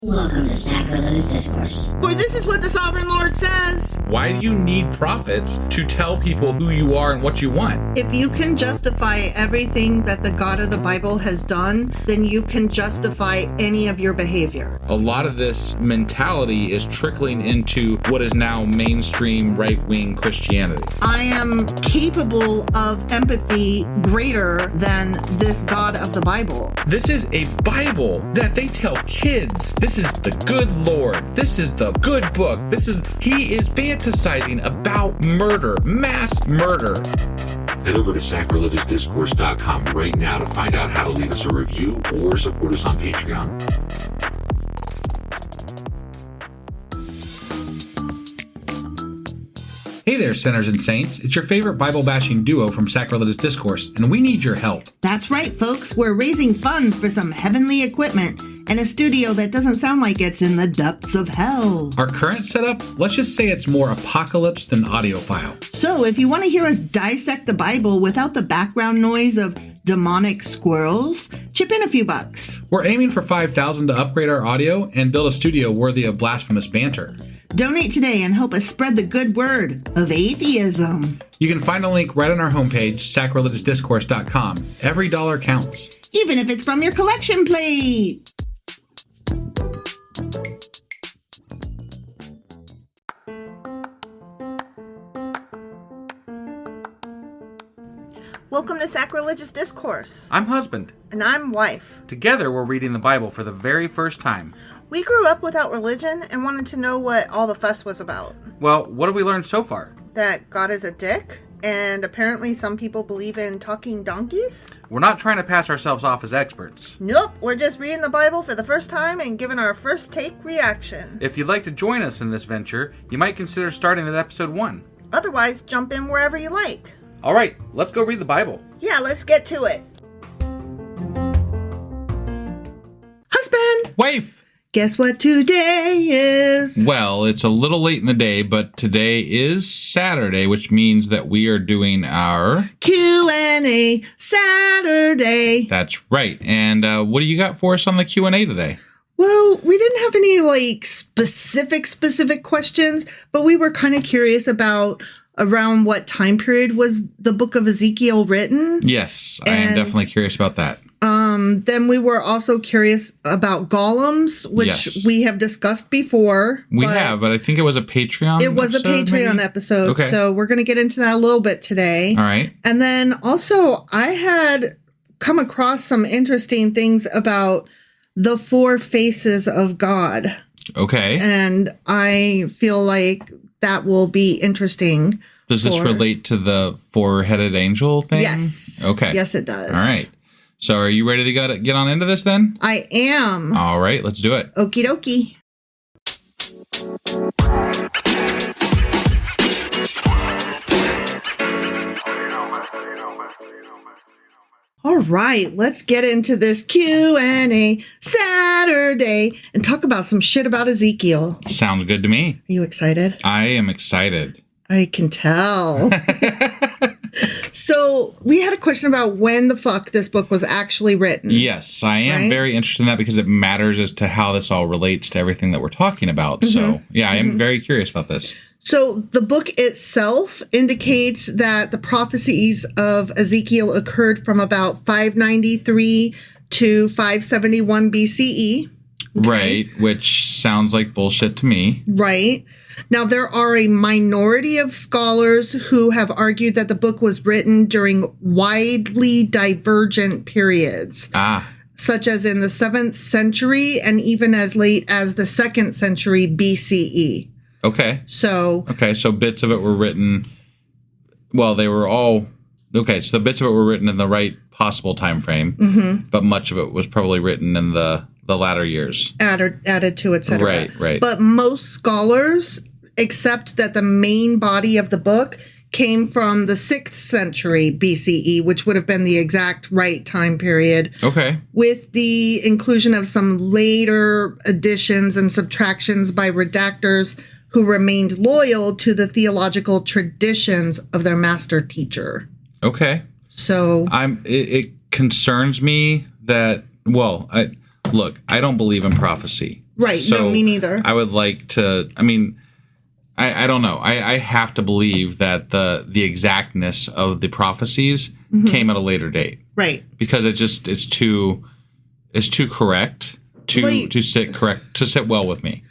Welcome to Sacrilegious Discourse. For this is what the Sovereign Lord says. Why do you need prophets to tell people who you are and what you want? If you can justify everything that the God of the Bible has done, then you can justify any of your behavior. A lot of this mentality is trickling into what is now mainstream right-wing Christianity. I am capable of empathy greater than this God of the Bible. This is a Bible that they tell kids. This is the good Lord. This is the good book. He is fantasizing about murder, mass murder. Head over to sacrilegiousdiscourse.com right now to find out how to leave us a review or support us on Patreon. Hey there, sinners and saints. It's your favorite Bible-bashing duo from Sacrilegious Discourse, and we need your help. That's right, folks. We're raising funds for some heavenly equipment and a studio that doesn't sound like it's in the depths of hell. Our current setup, let's just say it's more apocalypse than audiophile. So if you want to hear us dissect the Bible without the background noise of demonic squirrels, chip in a few bucks. We're aiming for $5,000 to upgrade our audio and build a studio worthy of blasphemous banter. Donate today and help us spread the good word of atheism. You can find a link right on our homepage, sacrilegiousdiscourse.com. Every dollar counts. Even if it's from your collection plate. Welcome to Sacrilegious Discourse. I'm husband. And I'm wife. Together, we're reading the Bible for the very first time. We grew up without religion and wanted to know what all the fuss was about. Well, what have we learned so far? That God is a dick, and apparently some people believe in talking donkeys. We're not trying to pass ourselves off as experts. Nope, we're just reading the Bible for the first time and giving our first take reaction. If you'd like to join us in this venture, you might consider starting at episode 1. Otherwise, jump in wherever you like. All right, let's go read the Bible. Yeah, let's get to it. Husband! Wife! Guess what today is? Well, it's a little late in the day, but today is Saturday, which means that we are doing our Q&A Saturday. That's right. And what do you got for us on the Q&A today? Well, we didn't have any specific questions, but we were kind of curious about around what time period was the book of Ezekiel written. Yes, I am definitely curious about that. Then we were also curious about golems, which we have discussed before. We have, but I think it was a Patreon It was a Patreon episode, okay. So we're going to get into that a little bit today. All right. And then also, I had come across some interesting things about the 4 faces of God. Okay. And I feel like that will be interesting. Does this relate to the 4-headed angel thing? Yes. Okay. Yes, it does. All right. So are you ready to get on into this then? I am. All right, let's do it. Okie dokie. All right, let's get into this Q&A Saturday and talk about some shit about Ezekiel. Sounds good to me. Are you excited? I am excited. I can tell. So we had a question about when the fuck this book was actually written. Yes, I am very interested in that because it matters as to how this all relates to everything that we're talking about. Mm-hmm. So yeah, I am very curious about this. So the book itself indicates that the prophecies of Ezekiel occurred from about 593 to 571 BCE. Okay. Right, which sounds like bullshit to me. Right. Now, there are a minority of scholars who have argued that the book was written during widely divergent periods. Such as in the 7th century and even as late as the 2nd century BCE. Okay. So bits of it were written, well, they were all, okay, so the bits of it were written in the right possible time frame, but much of it was probably written in the latter years. Added to, etc. Right. But most scholars accept that the main body of the book came from the 6th century BCE, which would have been the exact right time period. Okay. With the inclusion of some later additions and subtractions by redactors who remained loyal to the theological traditions of their master teacher. Okay. So it concerns me that, well, I don't believe in prophecy. Right. So no, me neither. I would like to. I mean, I don't know. I have to believe that the exactness of the prophecies came at a later date. Right. Because it's too correct to sit well with me.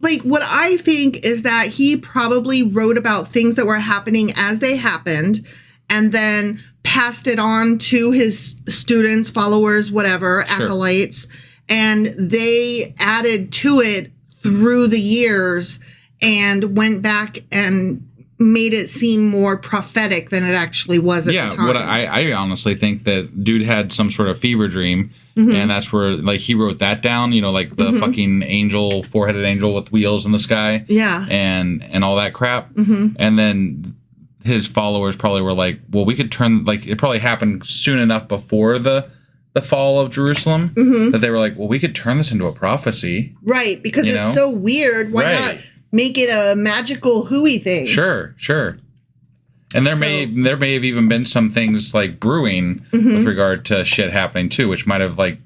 Like, what I think is that he probably wrote about things that were happening as they happened and then passed it on to his students, followers, whatever, acolytes, and they added to it through the years and went back and made it seem more prophetic than it actually was at the time. What I honestly think that dude had some sort of fever dream, and that's where, like, he wrote that down, you know, like the fucking angel, four-headed angel with wheels in the sky. Yeah. And all that crap. And then his followers probably were like, well, we could turn, like, it probably happened soon enough before the fall of Jerusalem that they were like, well, we could turn this into a prophecy. Right, because it's so weird. Why not make it a magical hooey thing? Sure. And there may have even been some things like brewing with regard to shit happening too, which might have like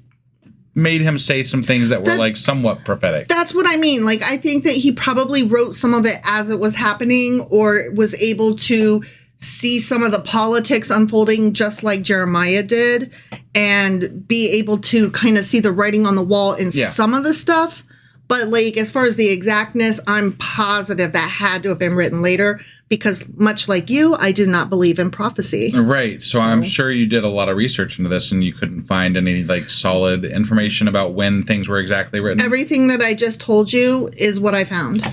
made him say some things that were like somewhat prophetic. That's what I mean. Like, I think that he probably wrote some of it as it was happening, or was able to see some of the politics unfolding just like Jeremiah did, and be able to kind of see the writing on the wall in some of the stuff. But like, as far as the exactness, I'm positive that had to have been written later, because much like you, I do not believe in prophecy. Right. So I'm sure you did a lot of research into this and you couldn't find any like solid information about when things were exactly written. Everything that I just told you is what I found.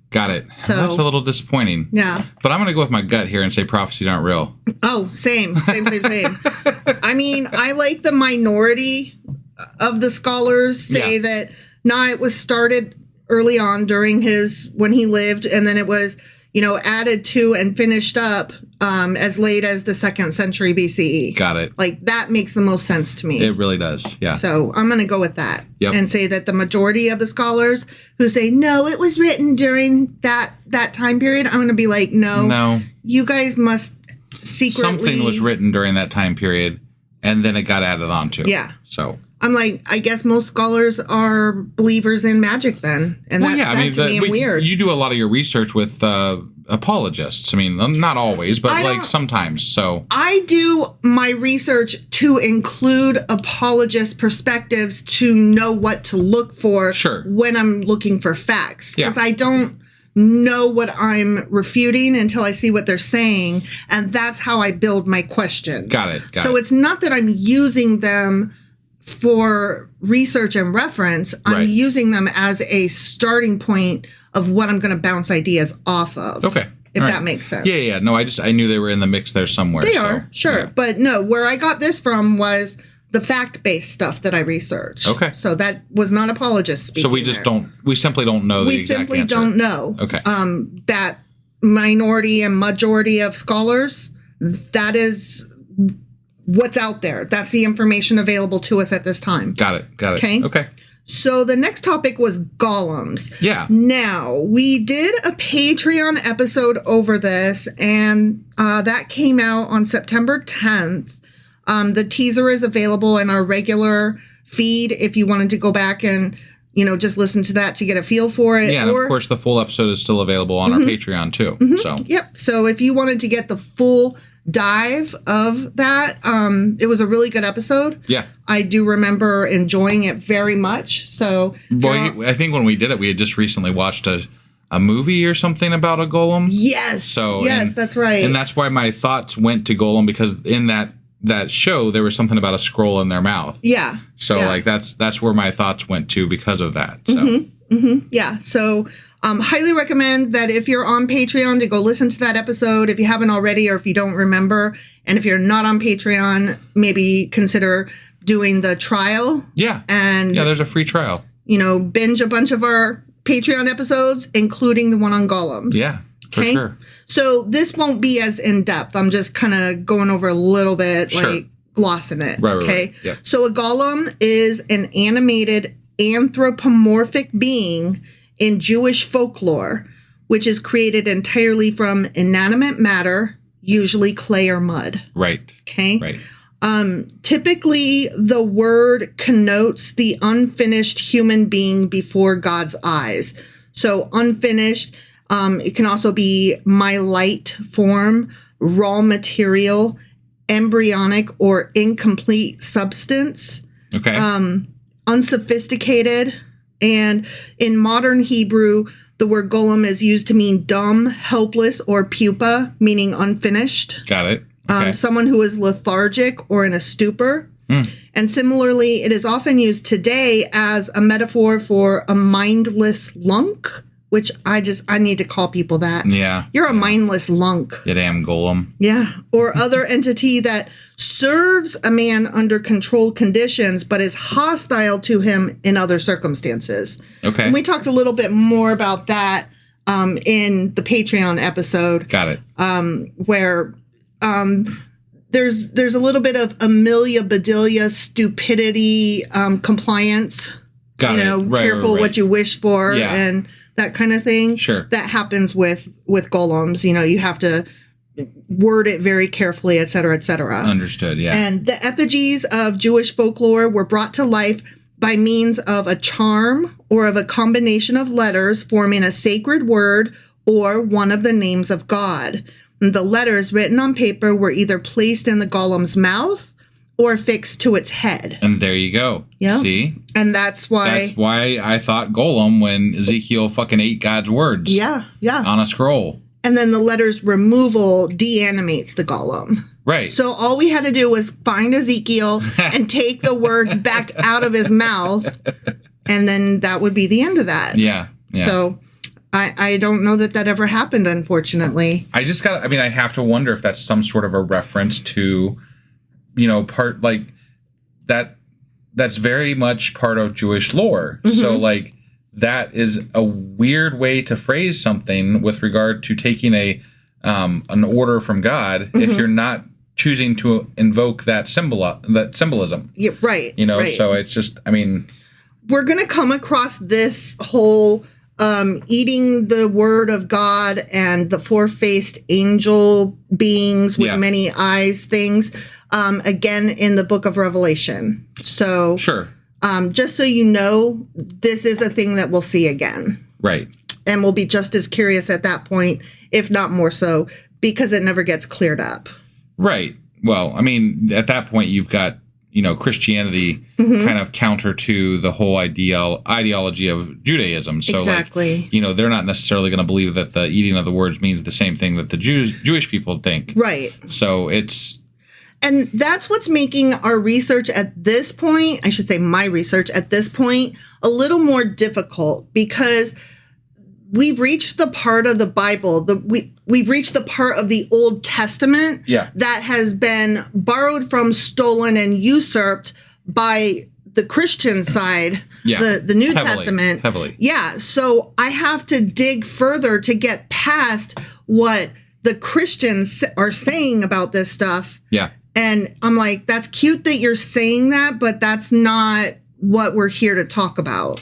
Got it. So that's a little disappointing. Yeah. But I'm going to go with my gut here and say prophecies aren't real. Oh, same. I mean, I like the minority of the scholars say that, it was started early on during when he lived, and then it was, added to and finished up as late as the 2nd century BCE. Got it. Like, that makes the most sense to me. It really does, yeah. So I'm going to go with that and say that the majority of the scholars who say, no, it was written during that time period, I'm going to be like, no, you guys must secretly... Something was written during that time period, and then it got added on to. Yeah. So... I'm like, I guess most scholars are believers in magic then. And that's sad to me and weird. You do a lot of your research with apologists. I mean, not always, but like sometimes. So I do my research to include apologist perspectives to know what to look for when I'm looking for facts. Because I don't know what I'm refuting until I see what they're saying. And that's how I build my questions. Got it. So it's not that I'm using them for research and reference. I'm using them as a starting point of what I'm going to bounce ideas off of. Okay. If that makes sense. Yeah. No, I knew they were in the mix there somewhere. They are, sure. Yeah. But no, where I got this from was the fact-based stuff that I researched. Okay. So that was not apologist speaking. So we simply don't know the exact answer. We simply don't know. Okay. That minority and majority of scholars, that is what's out there. That's the information available to us at this time. Got it. Okay. So the next topic was golems. Yeah. Now, we did a Patreon episode over this, and that came out on September 10th. The teaser is available in our regular feed if you wanted to go back and, just listen to that to get a feel for it. Yeah, and of course, the full episode is still available on our Patreon, too. So. Yep. So if you wanted to get the full dive of that, it was a really good episode. Yeah. I do remember enjoying it very much. So I think when we did it, we had just recently watched a movie or something about a golem. Yes. That's right. And that's why my thoughts went to golem, because in that show there was something about a scroll in their mouth. Yeah. So like that's where my thoughts went to because of that. So yeah. So highly recommend that if you're on Patreon to go listen to that episode if you haven't already, or if you don't remember. And if you're not on Patreon, maybe consider doing the trial. Yeah. And there's a free trial. Binge a bunch of our Patreon episodes, including the one on golems. Yeah, for sure. So this won't be as in-depth. I'm just kind of going over a little bit, like glossing it. Right, okay. Right. Yeah. So a golem is an animated anthropomorphic being in Jewish folklore, which is created entirely from inanimate matter, usually clay or mud. Right. Okay. Right. Typically, the word connotes the unfinished human being before God's eyes. So unfinished, it can also be my light form, raw material, embryonic or incomplete substance. Okay. Unsophisticated. And in modern Hebrew, the word golem is used to mean dumb, helpless, or pupa, meaning unfinished. Got it. Okay. Someone who is lethargic or in a stupor. And similarly, it is often used today as a metaphor for a mindless lunk, which I need to call people that. Yeah. You're a mindless lunk. You damn golem. Yeah. Or other entity that serves a man under controlled conditions, but is hostile to him in other circumstances. Okay. And we talked a little bit more about that in the Patreon episode. Got it. Where there's a little bit of Amelia Bedelia stupidity compliance. Got it. Right, Careful right. what you wish for and that kind of thing. Sure. That happens with golems. You have to word it very carefully, et cetera, et cetera. Understood, yeah. And the effigies of Jewish folklore were brought to life by means of a charm or of a combination of letters forming a sacred word or one of the names of God. And the letters written on paper were either placed in the golem's mouth or fixed to its head. And there you go. Yeah. See? And that's why I thought golem when Ezekiel fucking ate God's words. Yeah. On a scroll. And then the letter's removal deanimates the golem. Right. So all we had to do was find Ezekiel and take the words back out of his mouth, and then that would be the end of that. Yeah. So I don't know that ever happened, unfortunately. I have to wonder if that's some sort of a reference to, part like that. That's very much part of Jewish lore. Mm-hmm. So like that is a weird way to phrase something with regard to taking an order from God if you're not choosing to invoke that symbolism. Yeah, right. Right. So it's just, we're going to come across this whole eating the word of God and the four-faced angel beings with many eyes things again in the book of Revelation. So sure. Just so you know, this is a thing that we'll see again. Right. And we'll be just as curious at that point, if not more so, because it never gets cleared up. Right. Well, at that point, you've got, Christianity kind of counter to the whole ideology of Judaism. So, exactly. They're not necessarily going to believe that the eating of the words means the same thing that the Jewish people think. Right. So it's... And that's what's making our research at this point, I should say my research at this point, a little more difficult because we've reached the part of the Bible, we've reached the part of the Old Testament that has been borrowed from, stolen, and usurped by the Christian side, the New Testament. Heavily. Yeah, so I have to dig further to get past what the Christians are saying about this stuff. Yeah. And I'm like, that's cute that you're saying that, but that's not what we're here to talk about.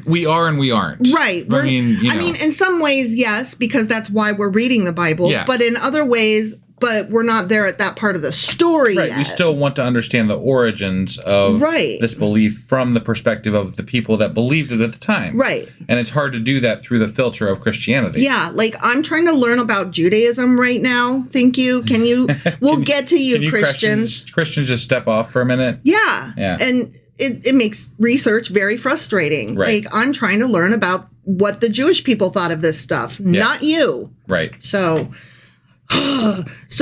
We are and we aren't. Right. I mean, in some ways, yes, because that's why we're reading the Bible. Yeah. But in other ways, we're not there at that part of the story yet. We still want to understand the origins of this belief from the perspective of the people that believed it at the time. Right. And it's hard to do that through the filter of Christianity. Yeah. Like, I'm trying to learn about Judaism right now. Thank you. Can you... We'll get to you, Christians. Christians just step off for a minute? Yeah. And it makes research very frustrating. Right. Like, I'm trying to learn about what the Jewish people thought of this stuff, not you. Right. So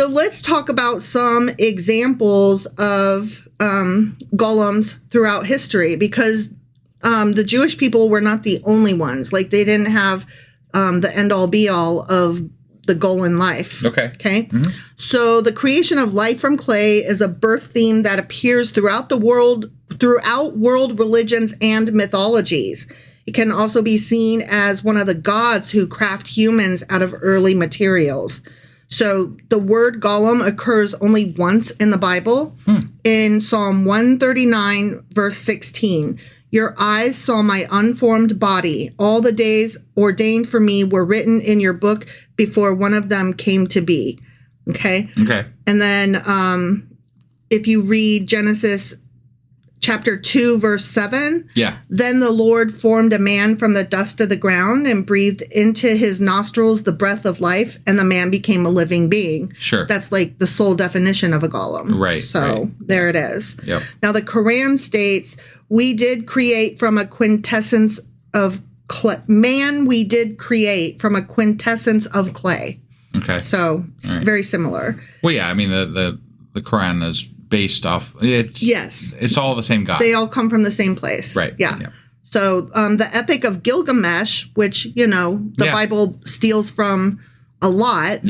let's talk about some examples of golems throughout history, because the Jewish people were not the only ones. Like, they didn't have the end-all be-all of the golem life. Okay. Mm-hmm. So the creation of life from clay is a birth theme that appears throughout world religions and mythologies. It can also be seen as one of the gods who craft humans out of early materials. So the word golem occurs only once in the Bible, in Psalm 139, verse 16. Your eyes saw my unformed body. All the days ordained for me were written in your book before one of them came to be. Okay? Okay. And then if you read Genesis chapter 2, verse 7. Yeah. Then the Lord formed a man from the dust of the ground and breathed into his nostrils the breath of life, and the man became a living being. Sure. That's like the sole definition of a golem. Right. So there it is. Yep. Now the Quran states, we did create from a quintessence of clay. Man, we did create from a quintessence of clay. Okay. So it's very similar. Well, yeah, I mean, the Quran is based off, it's all the same God. They all come from the same place. Right. Yeah. So the Epic of Gilgamesh, which, the Bible steals from a lot,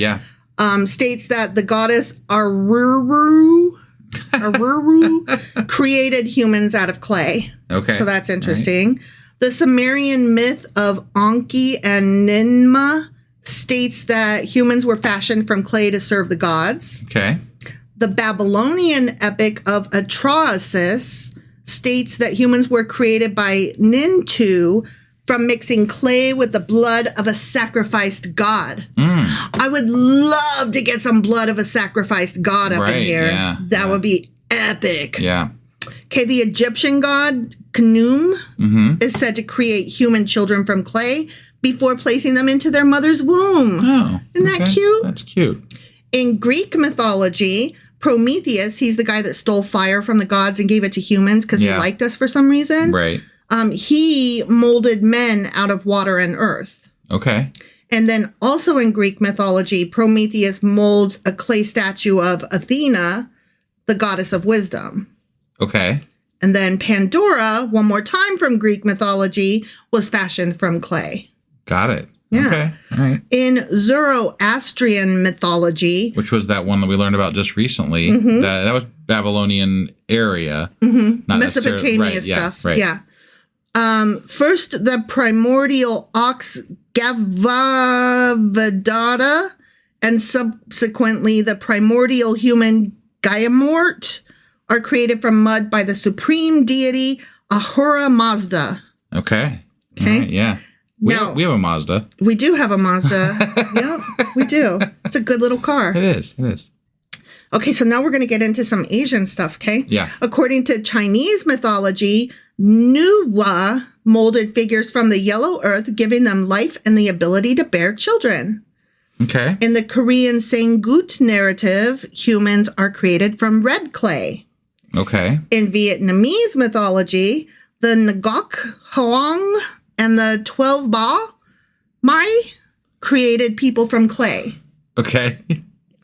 states that the goddess Aruru created humans out of clay. Okay. So that's interesting. Right. The Sumerian myth of Enki and Ninmah states that humans were fashioned from clay to serve the gods. Okay. The Babylonian epic of Atrahasis states that humans were created by Nintu from mixing clay with the blood of a sacrificed god. I would love to get some blood of a sacrificed god up in here. Yeah, that would be epic. Yeah. Okay, the Egyptian god Khnum is said to create human children from clay before placing them into their mother's womb. Oh, isn't that cute? That's cute. In Greek mythology, Prometheus, he's the guy that stole fire from the gods and gave it to humans because he liked us for some reason. Right. He molded men out of water and earth. Okay. And then also in Greek mythology, Prometheus molds a clay statue of Athena, the goddess of wisdom. Okay. And then Pandora, one more time from Greek mythology, was fashioned from clay. Got it. Yeah. Okay. All right. In Zoroastrian mythology, which was that one that we learned about just recently, that was Babylonian area, not Mesopotamia stuff. Yeah. First, the primordial ox Gavavadata, and subsequently the primordial human Gaiamort are created from mud by the supreme deity Ahura Mazda. Okay. Okay. Right, yeah. We have a Mazda. We do have a Mazda. Yep, we do. It's a good little car. It is. Okay, so now we're going to get into some Asian stuff, okay? Yeah. According to Chinese mythology, Nuwa molded figures from the yellow earth, giving them life and the ability to bear children. Okay. In the Korean Sangut narrative, humans are created from red clay. Okay. In Vietnamese mythology, the Ngok Hoang and the 12 Ba Mai created people from clay. Okay.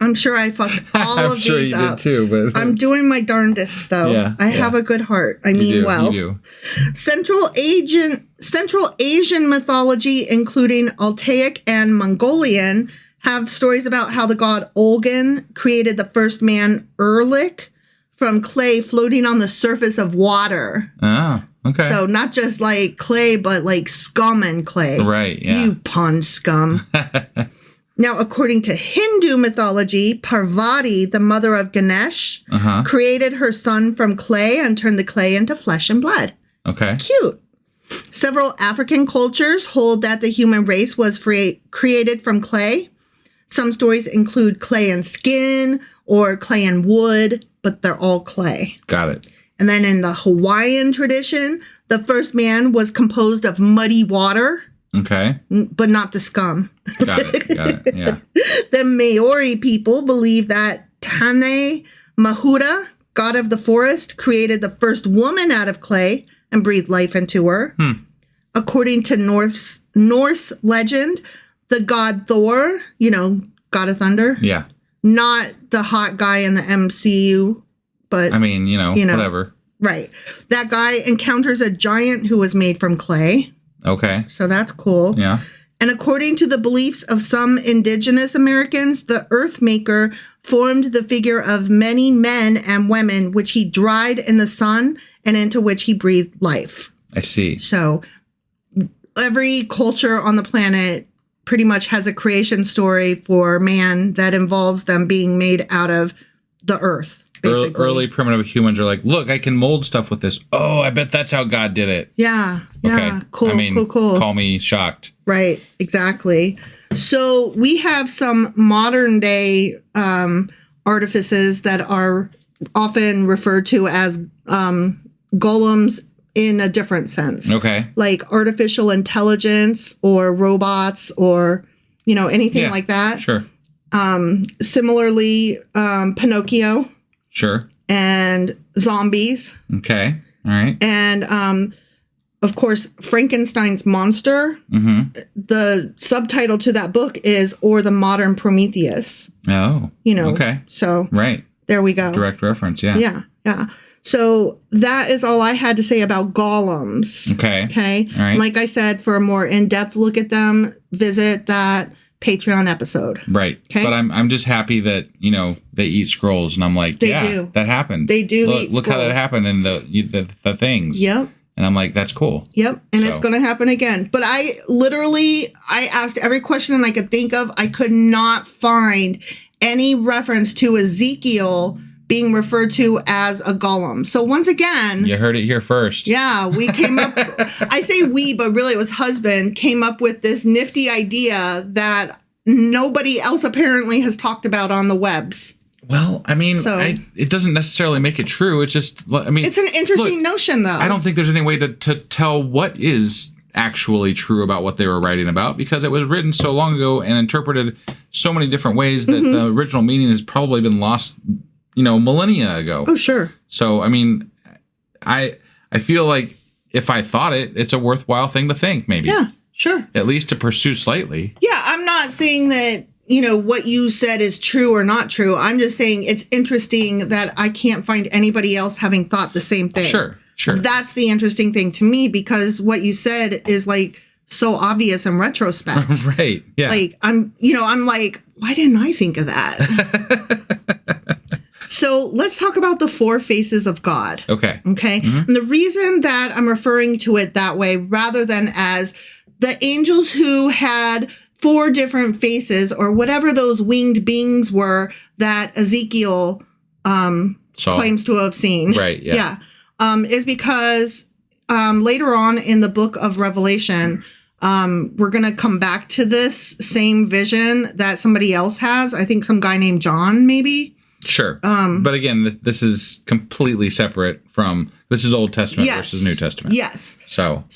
I'm sure I fucked all of these up. I'm sure you did too, but I'm doing my darndest though. Yeah, I have a good heart. I mean well. You do. Central Asian mythology, including Altaic and Mongolian, have stories about how the god Olgan created the first man, Erlik, from clay floating on the surface of water. Oh, okay. So not just like clay, but like scum and clay. Right, yeah. You pun scum. Now, according to Hindu mythology, Parvati, the mother of Ganesh, created her son from clay and turned the clay into flesh and blood. Okay. Cute. Several African cultures hold that the human race was created from clay. Some stories include clay and skin or clay and wood, but they're all clay. Got it. And then in the Hawaiian tradition, the first man was composed of muddy water. Okay. But not the scum. Got it. Yeah. The Maori people believe that Tane Mahuta, god of the forest, created the first woman out of clay and breathed life into her. According to Norse legend, the god Thor, god of thunder. Yeah. Not the hot guy in the MCU, but... I mean, whatever. Right. That guy encounters a giant who was made from clay. Okay. So that's cool. Yeah. And according to the beliefs of some indigenous Americans, the Earth Maker formed the figure of many men and women, which he dried in the sun and into which he breathed life. I see. So every culture on the planet pretty much has a creation story for man that involves them being made out of the earth. Early primitive humans are like, look, I can mold stuff with this. Oh, I bet that's how God did it. Yeah. Okay. Cool. Cool. Call me shocked. Right. Exactly. So we have some modern day artifices that are often referred to as golems in a different sense. Okay. Like artificial intelligence or robots or, anything like that. Sure. Similarly, Pinocchio. Sure. And zombies. Okay. All right. And, of course, Frankenstein's monster. Mm-hmm. The subtitle to that book is Or the Modern Prometheus. Oh. Okay. So. Right. There we go. Direct reference, yeah. Yeah, yeah. So that is all I had to say about golems. Okay. Okay. All right. Like I said, for a more in-depth look at them, visit that Patreon episode. Right. Okay. But I'm just happy that, they eat scrolls, and I'm like, they do. That happened. They do eat look scrolls. how that happened in the things. Yep. And I'm like, that's cool. Yep. And it's going to happen again. But I asked every question I could think of. I could not find any reference to Ezekiel being referred to as a golem. So once again... You heard it here first. Yeah, we came up... I say we, but really it was husband, came up with this nifty idea that nobody else apparently has talked about on the webs. Well, I mean, it doesn't necessarily make it true. It's just, it's an interesting notion, though. I don't think there's any way to tell what is actually true about what they were writing about, because it was written so long ago and interpreted so many different ways that the original meaning has probably been lost, millennia ago. Oh, sure. So, I mean, I feel like if I thought it's a worthwhile thing to think, maybe. Yeah, sure. At least to pursue slightly. Yeah, I'm not saying that, what you said is true or not true. I'm just saying it's interesting that I can't find anybody else having thought the same thing. Sure. That's the interesting thing to me, because what you said is so obvious in retrospect. Right. Yeah. I'm like, why didn't I think of that? So let's talk about the four faces of God. Okay. Mm-hmm. And the reason that I'm referring to it that way, rather than as the angels who had 4 different faces, or whatever those winged beings were that Ezekiel claims to have seen. Right. Yeah. Is because later on in the book of Revelation, we're going to come back to this same vision that somebody else has. I think some guy named John, maybe. Sure. But again, this is completely separate from, this is Old Testament versus New Testament. Yes. So,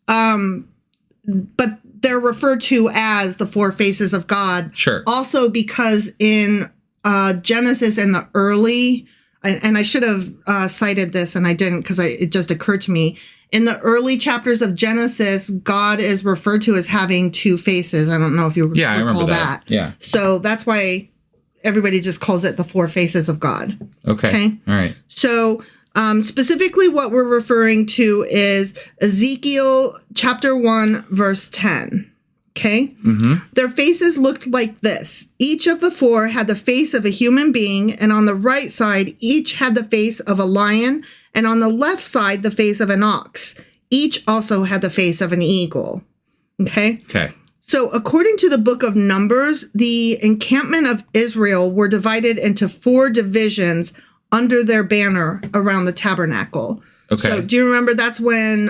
but they're referred to as the 4 faces of God. Sure. Also because in Genesis in the early, and I should have cited this and I didn't because it just occurred to me. In the early chapters of Genesis, God is referred to as having 2 faces. I don't know if you recall I remember that. Yeah. So that's why everybody just calls it the 4 faces of God. Okay. All right. So specifically what we're referring to is Ezekiel chapter 1, verse 10. Okay? Mm-hmm. Their faces looked like this. Each of the 4 had the face of a human being, and on the right side, each had the face of a lion, and on the left side, the face of an ox. Each also had the face of an eagle. Okay? Okay. So according to the book of Numbers, the encampment of Israel were divided into 4 divisions under their banner around the tabernacle. Okay. So do you remember that's when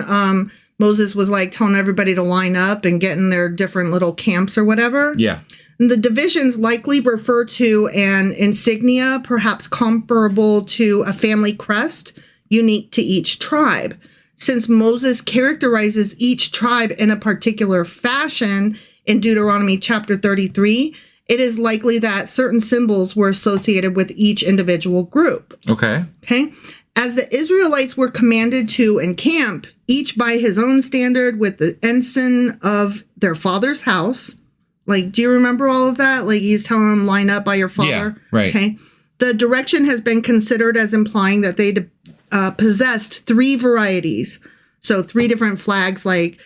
Moses was telling everybody to line up and get in their different little camps or whatever? Yeah. And the divisions likely refer to an insignia, perhaps comparable to a family crest, unique to each tribe. Since Moses characterizes each tribe in a particular fashion in Deuteronomy chapter 33, it is likely that certain symbols were associated with each individual group. Okay. Okay. As the Israelites were commanded to encamp, each by his own standard with the ensign of their father's house. Do you remember all of that? He's telling them, line up by your father. Yeah, right. Okay. The direction has been considered as implying that they possessed 3 varieties. So 3 different flags, kind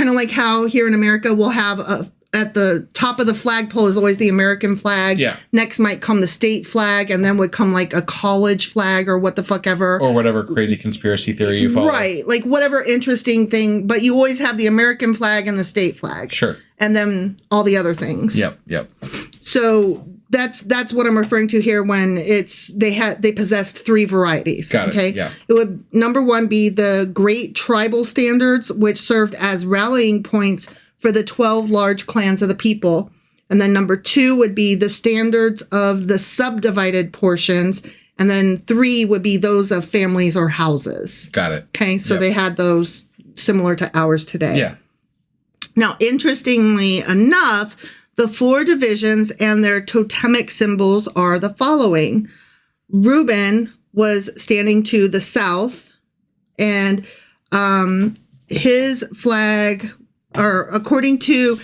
of like how here in America we'll have at the top of the flagpole is always the American flag. Yeah. Next might come the state flag, and then would come a college flag or what the fuck ever. Or whatever crazy conspiracy theory you follow. Right. Whatever interesting thing, but you always have the American flag and the state flag. Sure. And then all the other things. Yep. So that's what I'm referring to here when they possessed 3 varieties. Got it. Okay. Yeah. It would, number 1, be the great tribal standards, which served as rallying points for the 12 large clans of the people. And then number 2 would be the standards of the subdivided portions. And then 3 would be those of families or houses. Got it. Okay, so they had those similar to ours today. Yeah. Now, interestingly enough, the 4 divisions and their totemic symbols are the following. Reuben was standing to the south, and his flag, or according to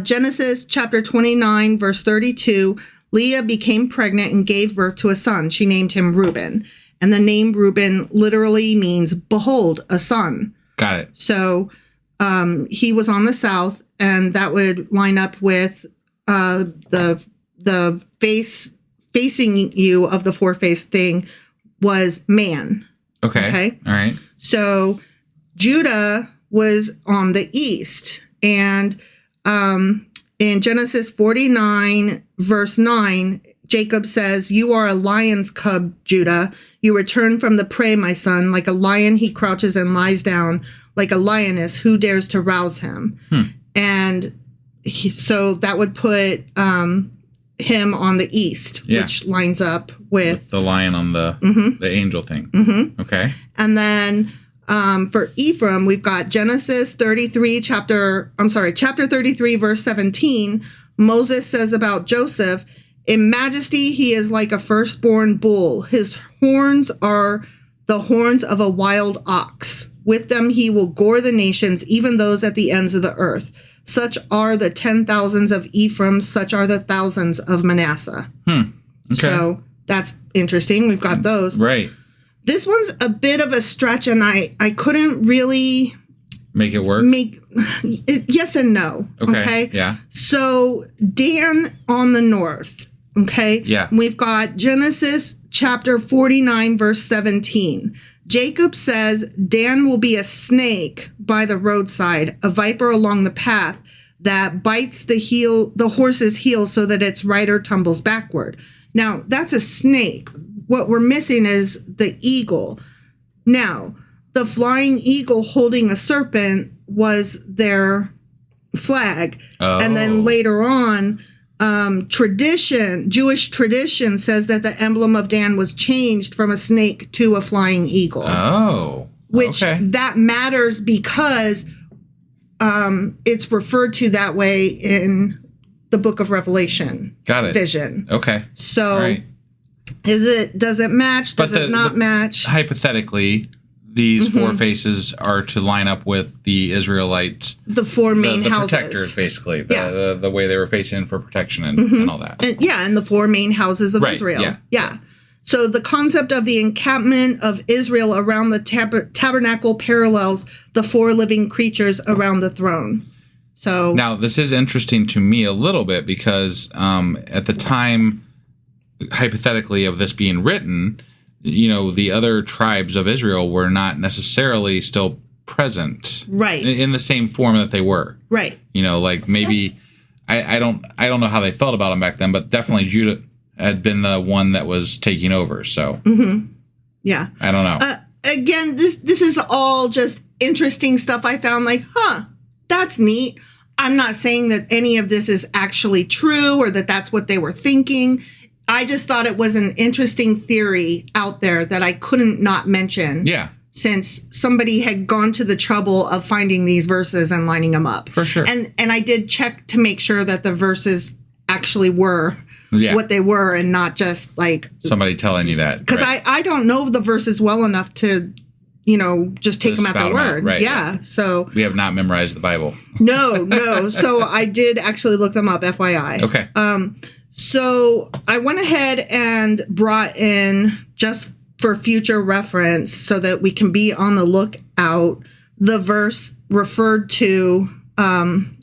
Genesis chapter 29, verse 32, Leah became pregnant and gave birth to a son. She named him Reuben. And the name Reuben literally means, behold, a son. Got it. So he was on the south, and that would line up with the facing you of the 4-faced thing was man. Okay. All right. So Judah was on the east, and in Genesis 49, verse 9, Jacob says, "You are a lion's cub, Judah. You return from the prey, my son. Like a lion, he crouches and lies down. Like a lioness, who dares to rouse him?" And so that would put him on the east, which lines up with the lion on the angel thing. Okay. And then for Ephraim, we've got Genesis 33, chapter 33, verse 17. Moses says about Joseph, "In majesty, he is like a firstborn bull. His horns are the horns of a wild ox. With them, he will gore the nations, even those at the ends of the earth. Such are the 10,000s of Ephraim. Such are the thousands of Manasseh." Okay. So that's interesting. We've got those. Right. This one's a bit of a stretch, and I couldn't really make it work. Yes and no. Okay. Yeah. So Dan on the north. Okay. Yeah. We've got Genesis chapter 49, verse 17. Jacob says, "Dan will be a snake by the roadside, a viper along the path that bites the horse's heel so that its rider tumbles backward." Now, that's a snake. What we're missing is the eagle. Now, the flying eagle holding a serpent was their flag. And then later on, Jewish tradition says that the emblem of Dan was changed from a snake to a flying eagle. Which that matters because it's referred to that way in the book of Revelation. Got it. Vision. Okay. So does it match? Does it not match? Hypothetically, these 4 faces are to line up with the Israelites. The 4 main houses. The protectors, basically. The way they were facing for protection and all that. And the 4 main houses of Israel. Yeah. So the concept of the encampment of Israel around the tabernacle parallels the 4 living creatures around the throne. So now, this is interesting to me a little bit because at the time, hypothetically, of this being written, the other tribes of Israel were not necessarily still present, right, in the same form that they were, right. Like maybe I don't know how they felt about them back then, but definitely Judah had been the one that was taking over. So yeah, I don't know. Again, this is all just interesting stuff I found. Like, that's neat. I'm not saying that any of this is actually true or that that's what they were thinking. I just thought it was an interesting theory out there that I couldn't not mention. Yeah. Since somebody had gone to the trouble of finding these verses and lining them up. For sure. And I did check to make sure that the verses actually were what they were and not just like somebody telling you that. Because I don't know the verses well enough to, just take them at their word. Right. Yeah. So we have not memorized the Bible. No. So I did actually look them up, FYI. Okay. So I went ahead and brought in, just for future reference so that we can be on the lookout, the verse referred to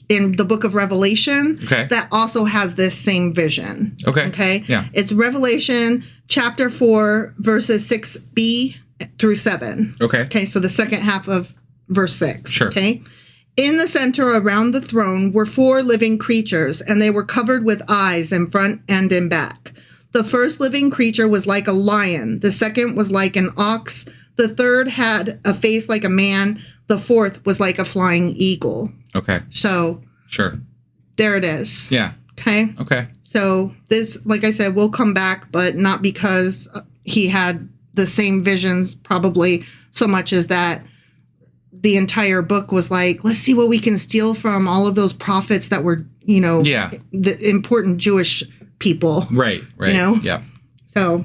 in the book of Revelation that also has this same vision. Okay. Yeah. It's Revelation chapter 4, verses 6b through 7. Okay. So the second half of verse 6. Sure. Okay. In the center around the throne were 4 living creatures, and they were covered with eyes in front and in back. The first living creature was like a lion. The second was like an ox. The third had a face like a man. The fourth was like a flying eagle. Okay. So. Sure. There it is. Yeah. Okay. Okay. So this, like I said, will come back, but not because, he had the same visions, probably so much as that the entire book was like, let's see what we can steal from all of those prophets that were, the important Jewish people. Right. Yeah. So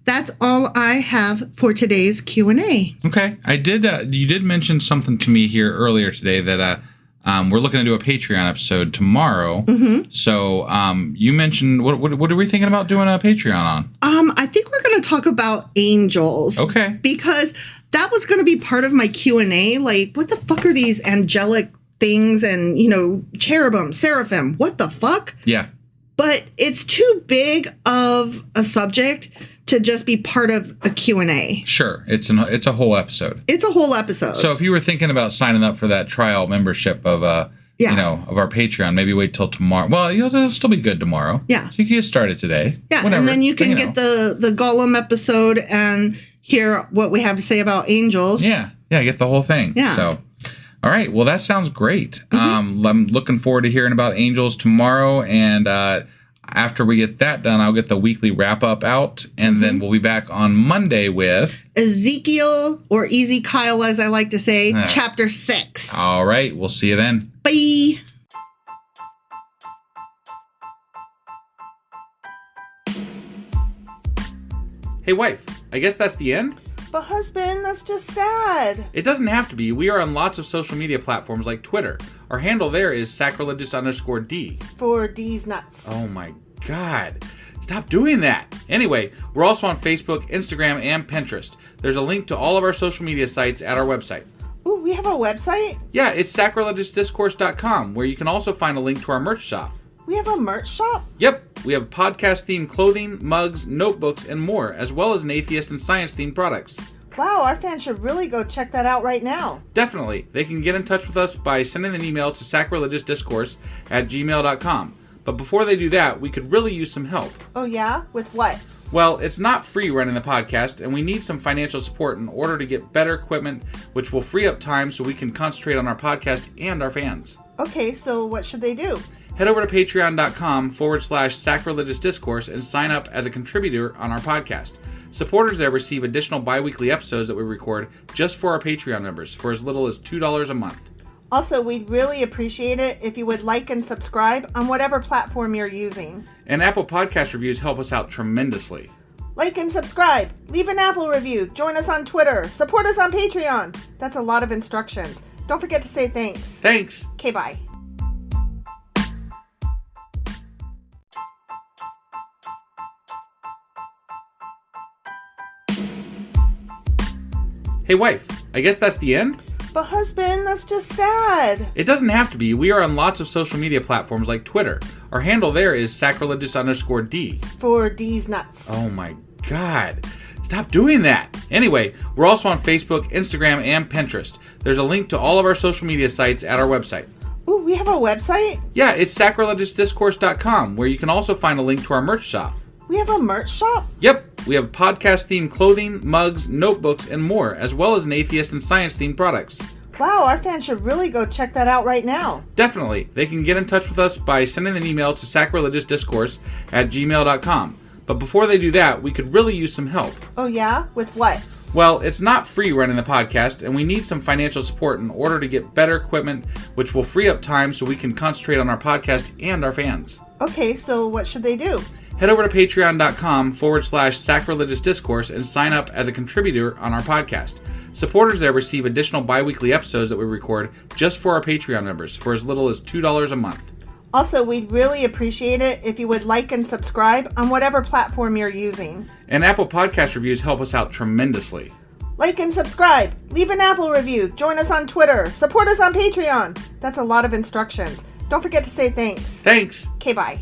that's all I have for today's Q&A. Okay. You did mention something to me here earlier today that we're looking to do a Patreon episode tomorrow. Mm-hmm. So you mentioned, what are we thinking about doing a Patreon on? I think we're going to talk about angels. Okay. Because that was going to be part of my Q&A. Like, what the fuck are these angelic things and, cherubim, seraphim? What the fuck? Yeah. But it's too big of a subject to just be part of a Q&A. Sure. It's a whole episode. It's a whole episode. So if you were thinking about signing up for that trial membership of of our Patreon, maybe wait till tomorrow. Well, it'll still be good tomorrow. Yeah. So you can get started today. Yeah, whatever. And then you can get the Gollum episode and hear what we have to say about angels. Yeah. Yeah, get the whole thing. Yeah. So, all right. Well, that sounds great. Mm-hmm. I'm looking forward to hearing about angels tomorrow, and after we get that done, I'll get the weekly wrap-up out, and then we'll be back on Monday with Ezekiel, or Easy Kyle, as I like to say, Chapter 6. All right. We'll see you then. Bye. Hey, wife, I guess that's the end? But husband, that's just sad. It doesn't have to be. We are on lots of social media platforms like Twitter. Our handle there is sacrilegious_D. For D's nuts. Oh my God. Stop doing that. Anyway, we're also on Facebook, Instagram, and Pinterest. There's a link to all of our social media sites at our website. Ooh, we have a website? Yeah, it's sacrilegiousdiscourse.com, where you can also find a link to our merch shop. We have a merch shop? Yep, we have podcast-themed clothing, mugs, notebooks, and more, as well as an atheist and science-themed products. Wow, our fans should really go check that out right now. Definitely. They can get in touch with us by sending an email to sacrilegiousdiscourse@gmail.com. But before they do that, we could really use some help. Oh yeah? With what? Well, it's not free running the podcast, and we need some financial support in order to get better equipment, which will free up time so we can concentrate on our podcast and our fans. Okay, so what should they do? Head over to patreon.com/sacrilegious discourse and sign up as a contributor on our podcast. Supporters there receive additional bi-weekly episodes that we record just for our Patreon members for as little as $2 a month. Also, we'd really appreciate it if you would like and subscribe on whatever platform you're using. And Apple Podcast reviews help us out tremendously. Like and subscribe. Leave an Apple review. Join us on Twitter. Support us on Patreon. That's a lot of instructions. Don't forget to say thanks. Thanks. Okay, bye. Hey, wife, I guess that's the end? But husband, that's just sad. It doesn't have to be. We are on lots of social media platforms like Twitter. Our handle there is sacrilegious_D. For D's nuts. Oh my God. Stop doing that. Anyway, we're also on Facebook, Instagram, and Pinterest. There's a link to all of our social media sites at our website. Ooh, we have a website? Yeah, it's sacrilegiousdiscourse.com, where you can also find a link to our merch shop. We have a merch shop? Yep, we have podcast-themed clothing, mugs, notebooks, and more, as well as an atheist and science-themed products. Wow, our fans should really go check that out right now. Definitely. They can get in touch with us by sending an email to sacrilegiousdiscourse@gmail.com. But before they do that, we could really use some help. Oh yeah? With what? Well, it's not free running the podcast, and we need some financial support in order to get better equipment, which will free up time so we can concentrate on our podcast and our fans. Okay, so what should they do? Head over to patreon.com/sacrilegious discourse and sign up as a contributor on our podcast. Supporters there receive additional bi-weekly episodes that we record just for our Patreon members for as little as $2 a month. Also, we'd really appreciate it if you would like and subscribe on whatever platform you're using. And Apple Podcast reviews help us out tremendously. Like and subscribe. Leave an Apple review. Join us on Twitter. Support us on Patreon. That's a lot of instructions. Don't forget to say thanks. Thanks. Okay, bye.